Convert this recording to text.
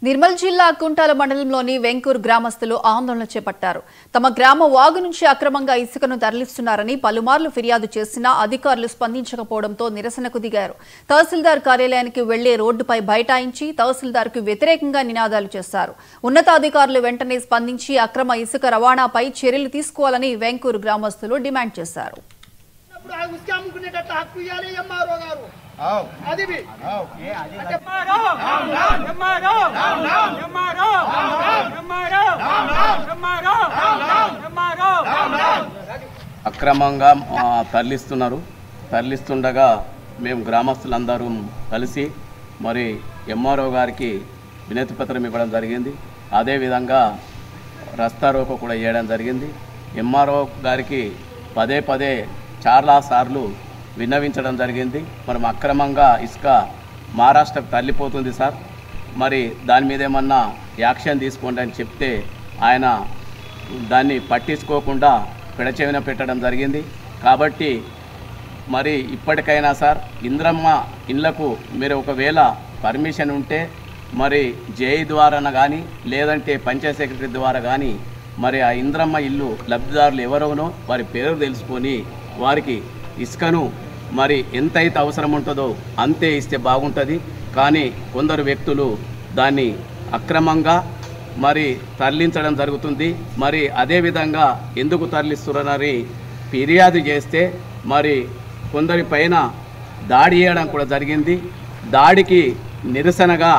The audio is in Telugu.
నిర్మల్ జిల్లా కుంటాల మండలంలోని వెంకూర్ గ్రామస్తులు ఆందోళన చేపట్టారు. తమ గ్రామ వాగు నుంచి అక్రమంగా ఇసుకను తరలిస్తున్నారని పలుమార్లు ఫిర్యాదు చేసినా అధికారులు స్పందించకపోవడంతో నిరసనకు దిగారు. తహసీల్దార్ కార్యాలయానికి వెళ్లే రోడ్డుపై బైఠాయించి తహసీల్దార్కు వ్యతిరేకంగా నినాదాలు చేశారు. ఉన్నతాధికారులు వెంటనే స్పందించి అక్రమ ఇసుక రవాణాపై చర్యలు తీసుకోవాలని వెంకూర్ గ్రామస్తులు డిమాండ్ చేశారు. అక్రమంగా తరలిస్తుండగా మేము గ్రామస్తులందరూ కలిసి మరి ఎంఆర్ఓ గారికి వినతి పత్రం ఇవ్వడం జరిగింది. అదేవిధంగా రస్తా రోకో కూడా చేయడం జరిగింది. ఎంఆర్ఓ గారికి పదే చాలా సార్లు విన్నవించడం జరిగింది. మనం అక్రమంగా ఇసుక మహారాష్ట్రకు తరలిపోతుంది సార్, మరి దాని మీద ఏమన్నా యాక్షన్ తీసుకోండి అని చెప్తే ఆయన దాన్ని పట్టించుకోకుండా పెడచెవిన పెట్టడం జరిగింది. కాబట్టి మరి ఇప్పటికైనా సార్ ఇంద్రమ్మ ఇళ్లకు మీరు ఒకవేళ పర్మిషన్ ఉంటే మరి జేఈ ద్వారా కానీ లేదంటే పంచాయత్ సెక్రటరీ ద్వారా కానీ మరి ఆ ఇంద్రమ్మ ఇల్లు లబ్ధిదారులు ఎవరోనో వారి పేరు తెలుసుకొని వారికి ఇసుకను మరి ఎంతైతే అవసరం ఉంటుందో అంతే ఇస్తే బాగుంటుంది. కానీ కొందరు వ్యక్తులు దాన్ని అక్రమంగా మరి తరలించడం జరుగుతుంది. మరి అదేవిధంగా ఎందుకు తరలిస్తున్నారని ఫిర్యాదు చేస్తే మరి కొందరి పైన దాడి చేయడం కూడా జరిగింది. దాడికి నిరసనగా